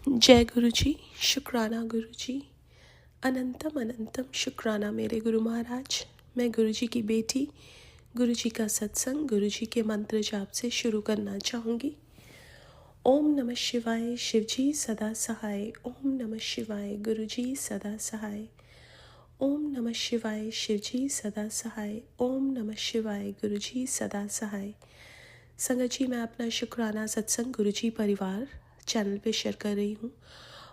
जय गुरु जी। शुक्राना गुरु जी। अनंतम अनंतम शुक्राना मेरे गुरु महाराज। मैं गुरु जी की बेटी गुरु जी का सत्संग गुरु जी के मंत्र जाप से शुरू करना चाहूँगी। ओम नमः शिवाय शिव जी सदा सहाय। ओम नमः शिवाय गुरु जी सदा सहाय। ओम नमः शिवाय शिव जी सदा सहाय। ओम नमः शिवाय गुरु जी सदा सहाय। संगत जी, मैं अपना शुक्राना सत्संग गुरु जी परिवार चैनल पे शेयर कर रही हूँ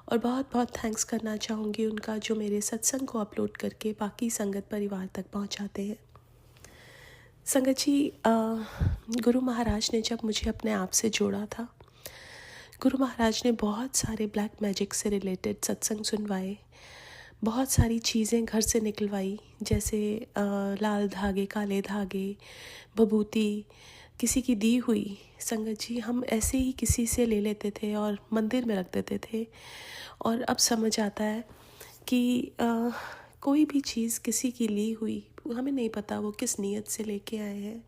और बहुत बहुत थैंक्स करना चाहूँगी उनका, जो मेरे सत्संग को अपलोड करके बाकी संगत परिवार तक पहुँचाते हैं। संगत जी, गुरु महाराज ने जब मुझे अपने आप से जोड़ा था, गुरु महाराज ने बहुत सारे ब्लैक मैजिक से रिलेटेड सत्संग सुनवाए, बहुत सारी चीज़ें घर से निकलवाई, जैसे लाल धागे, काले धागे, बबूती, किसी की दी हुई। संगत जी, हम ऐसे ही किसी से ले लेते थे और मंदिर में रख देते थे। और अब समझ आता है कि कोई भी चीज़ किसी की ली हुई, हमें नहीं पता वो किस नीयत से लेके आए हैं।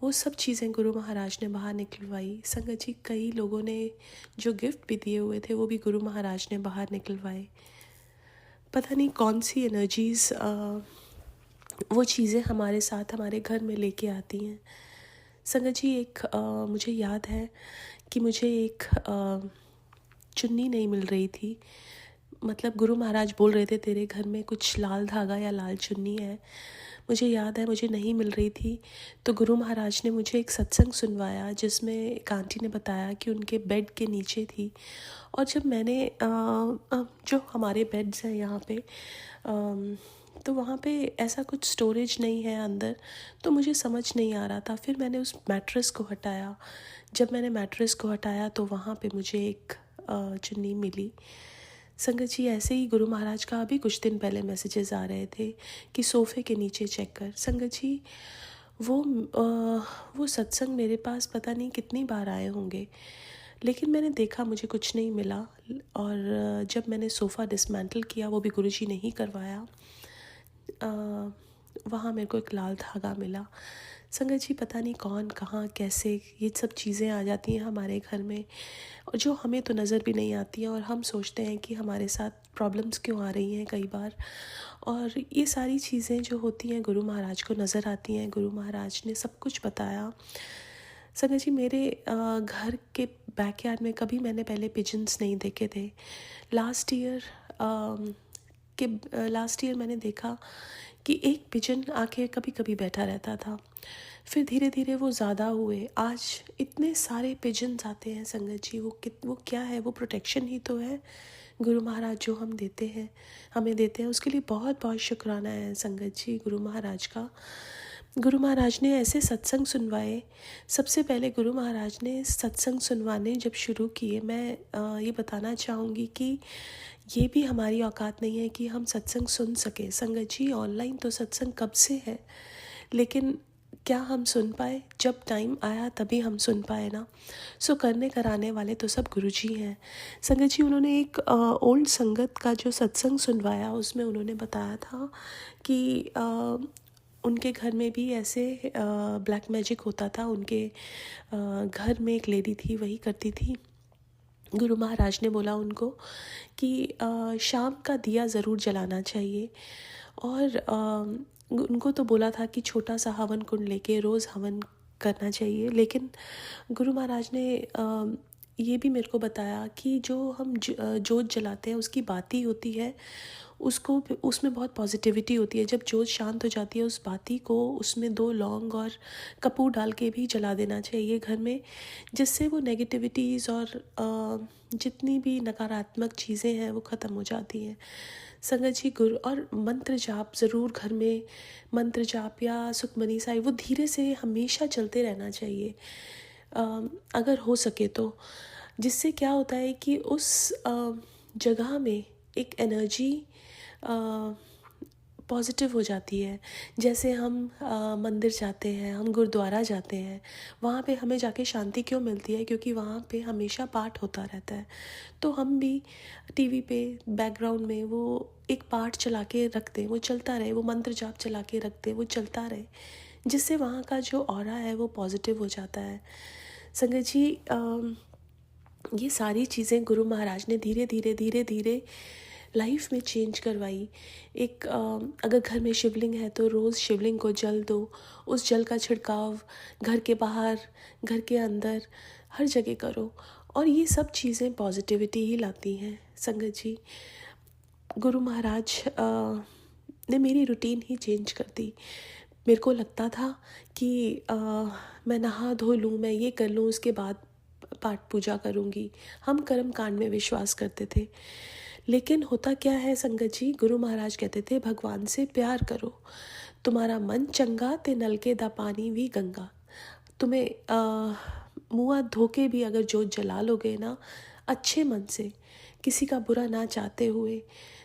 वो सब चीज़ें गुरु महाराज ने बाहर निकलवाई। संगत जी, कई लोगों ने जो गिफ्ट भी दिए हुए थे वो भी गुरु महाराज ने बाहर निकलवाए। पता नहीं कौन सी एनर्जीज़ वो चीज़ें हमारे साथ हमारे घर में लेके आती हैं। संगत जी, मुझे याद है कि मुझे एक चुन्नी नहीं मिल रही थी। मतलब गुरु महाराज बोल रहे थे तेरे घर में कुछ लाल धागा या लाल चुन्नी है। मुझे याद है मुझे नहीं मिल रही थी, तो गुरु महाराज ने मुझे एक सत्संग सुनवाया जिसमें एक आंटी ने बताया कि उनके बेड के नीचे थी। और जब मैंने जो हमारे बेड्स हैं यहाँ पे, तो वहाँ पे ऐसा कुछ स्टोरेज नहीं है अंदर, तो मुझे समझ नहीं आ रहा था। फिर मैंने उस मैट्रेस को हटाया। जब मैंने मैट्रेस को हटाया तो वहाँ पे मुझे एक चुन्नी मिली। संगत जी, ऐसे ही गुरु महाराज का अभी कुछ दिन पहले मैसेजेस आ रहे थे कि सोफ़े के नीचे चेक कर। संगत जी, वो सत्संग मेरे पास पता नहीं कितनी बार आए होंगे, लेकिन मैंने देखा मुझे कुछ नहीं मिला। और जब मैंने सोफ़ा डिसमेंटल किया, वो भी गुरु जी ने ही करवाया, वहाँ मेरे को एक लाल धागा मिला। संगत जी, पता नहीं कौन कहाँ कैसे ये सब चीज़ें आ जाती हैं हमारे घर में, और जो हमें तो नज़र भी नहीं आती हैं, और हम सोचते हैं कि हमारे साथ प्रॉब्लम्स क्यों आ रही हैं कई बार। और ये सारी चीज़ें जो होती हैं गुरु महाराज को नज़र आती हैं। गुरु महाराज ने सब कुछ बताया। संगत जी, मेरे घर के बैकयार्ड में कभी मैंने पहले पिजन्स नहीं देखे थे। लास्ट ईयर मैंने देखा कि एक पिजन आके कभी कभी बैठा रहता था, फिर धीरे धीरे वो ज़्यादा हुए, आज इतने सारे पिजन्स आते हैं। संगत जी, वो क्या है? वो प्रोटेक्शन ही तो है गुरु महाराज जो हमें देते हैं। उसके लिए बहुत बहुत शुक्राना है संगत जी गुरु महाराज का। गुरु महाराज ने ऐसे सत्संग सुनवाए। सबसे पहले गुरु महाराज ने सत्संग सुनवाने जब शुरू किए, मैं ये बताना चाहूँगी कि ये भी हमारी औकात नहीं है कि हम सत्संग सुन सके। संगत जी, ऑनलाइन तो सत्संग कब से है, लेकिन क्या हम सुन पाए? जब टाइम आया तभी हम सुन पाए ना। सो करने कराने वाले तो सब गुरु जी हैं। संगत जी, उन्होंने एक ओल्ड संगत का जो सत्संग सुनवाया, उसमें उन्होंने बताया था कि उनके घर में भी ऐसे ब्लैक मैजिक होता था। उनके घर में एक लेडी थी, वही करती थी। गुरु महाराज ने बोला उनको कि शाम का दिया ज़रूर जलाना चाहिए, और उनको तो बोला था कि छोटा सा हवन कुंड लेके रोज़ हवन करना चाहिए। लेकिन गुरु महाराज ने ये भी मेरे को बताया कि जो हम जोत जलाते हैं उसकी बाती होती है, उसमें बहुत पॉजिटिविटी होती है। जब जोत शांत हो जाती है, उस बाती को उसमें 2 लौंग और कपूर डाल के भी जला देना चाहिए घर में, जिससे वो नेगेटिविटीज़ और जितनी भी नकारात्मक चीज़ें हैं वो ख़त्म हो जाती हैं। संगत जी, गुरु और मंत्र जाप ज़रूर घर में, मंत्र जाप या सुखमनी साहिब, वो धीरे से हमेशा चलते रहना चाहिए अगर हो सके तो। जिससे क्या होता है कि उस जगह में एक एनर्जी पॉजिटिव हो जाती है। जैसे हम मंदिर जाते हैं, हम गुरुद्वारा जाते हैं, वहाँ पे हमें जाके शांति क्यों मिलती है? क्योंकि वहाँ पे हमेशा पाठ होता रहता है। तो हम भी टीवी पे बैकग्राउंड में वो एक पाठ चला के रख दें, वो चलता रहे, वो मंत्र जाप चला के रख दें, वो चलता रहे, जिससे वहाँ का जो ऑरा है वो पॉजिटिव हो जाता है। संगत जी, ये सारी चीज़ें गुरु महाराज ने धीरे धीरे लाइफ में चेंज करवाई। एक अगर घर में शिवलिंग है तो रोज़ शिवलिंग को जल दो, उस जल का छिड़काव घर के बाहर, घर के अंदर, हर जगह करो। और ये सब चीज़ें पॉजिटिविटी ही लाती हैं संगत जी। गुरु महाराज ने मेरी रूटीन ही चेंज कर दी। मेरे को लगता था कि मैं नहा धो लूँ, मैं ये कर लूँ, उसके बाद पाठ पूजा करूँगी। हम कर्म कांड में विश्वास करते थे। लेकिन होता क्या है संगत जी, गुरु महाराज कहते थे भगवान से प्यार करो, तुम्हारा मन चंगा ते नलके दा पानी भी गंगा। तुम्हें मुँह हाथ धो के भी अगर जोत जला लोगे ना, अच्छे मन से, किसी का बुरा ना चाहते हुए,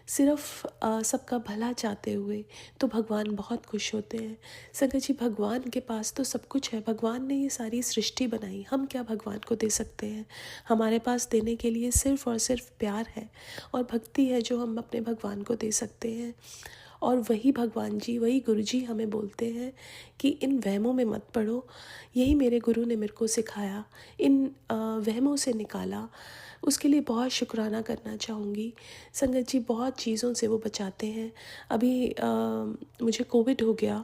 सिर्फ सबका भला चाहते हुए, तो भगवान बहुत खुश होते हैं। संगत जी, भगवान के पास तो सब कुछ है। भगवान ने ये सारी सृष्टि बनाई, हम क्या भगवान को दे सकते हैं? हमारे पास देने के लिए सिर्फ और सिर्फ प्यार है और भक्ति है जो हम अपने भगवान को दे सकते हैं। और वही भगवान जी, वही गुरु जी हमें बोलते हैं कि इन वहमों में मत पड़ो। यही मेरे गुरु ने मेरे को सिखाया, इन वहमों से निकाला। उसके लिए बहुत शुक्राना करना चाहूँगी संगत जी। बहुत चीज़ों से वो बचाते हैं। अभी मुझे कोविड हो गया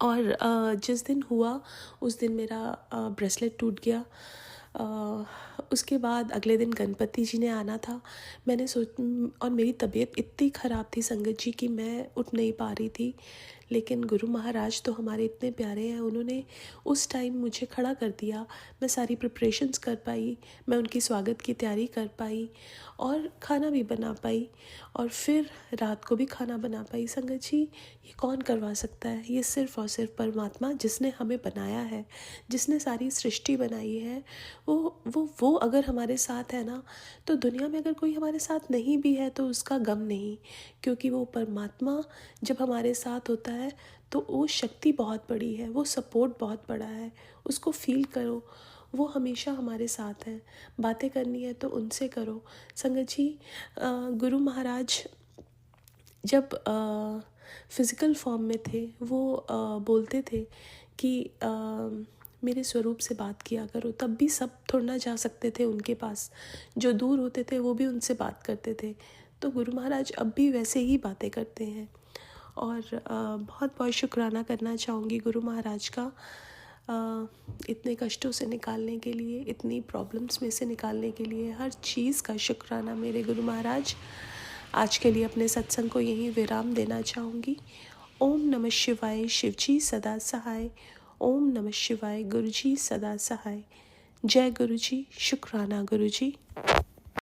और जिस दिन हुआ उस दिन मेरा ब्रेसलेट टूट गया। उसके बाद अगले दिन गणपति जी ने आना था। मैंने और मेरी तबीयत इतनी ख़राब थी संगत जी कि मैं उठ नहीं पा रही थी। लेकिन गुरु महाराज तो हमारे इतने प्यारे हैं, उन्होंने उस टाइम मुझे खड़ा कर दिया। मैं सारी प्रिपरेशंस कर पाई, मैं उनकी स्वागत की तैयारी कर पाई और खाना भी बना पाई और फिर रात को भी खाना बना पाई। संगत जी, ये कौन करवा सकता है? ये सिर्फ़ और सिर्फ परमात्मा, जिसने हमें बनाया है, जिसने सारी सृष्टि बनाई है, वो अगर हमारे साथ है ना, तो दुनिया में अगर कोई हमारे साथ नहीं भी है तो उसका गम नहीं, क्योंकि वो परमात्मा जब हमारे साथ होता है तो वो शक्ति बहुत बड़ी है, वो सपोर्ट बहुत बड़ा है। उसको फील करो, वो हमेशा हमारे साथ हैं। बातें करनी है तो उनसे करो। संगत जी, गुरु महाराज जब फिज़िकल फॉर्म में थे, वो बोलते थे कि मेरे स्वरूप से बात किया करो। तब भी सब थोड़ा ना जा सकते थे उनके पास, जो दूर होते थे वो भी उनसे बात करते थे। तो गुरु महाराज अब भी वैसे ही बातें करते हैं। और बहुत बहुत शुक्राना करना चाहूँगी गुरु महाराज का, इतने कष्टों से निकालने के लिए, इतनी प्रॉब्लम्स में से निकालने के लिए, हर चीज़ का शुक्राना मेरे गुरु महाराज। आज के लिए अपने सत्संग को यहीं विराम देना चाहूँगी। ओम नमः शिवाय, शिवजी सदा सहाय। ओम नमः शिवाय, गुरुजी सदा सहाय। जय गुरुजी, शुक्राना गुरुजी।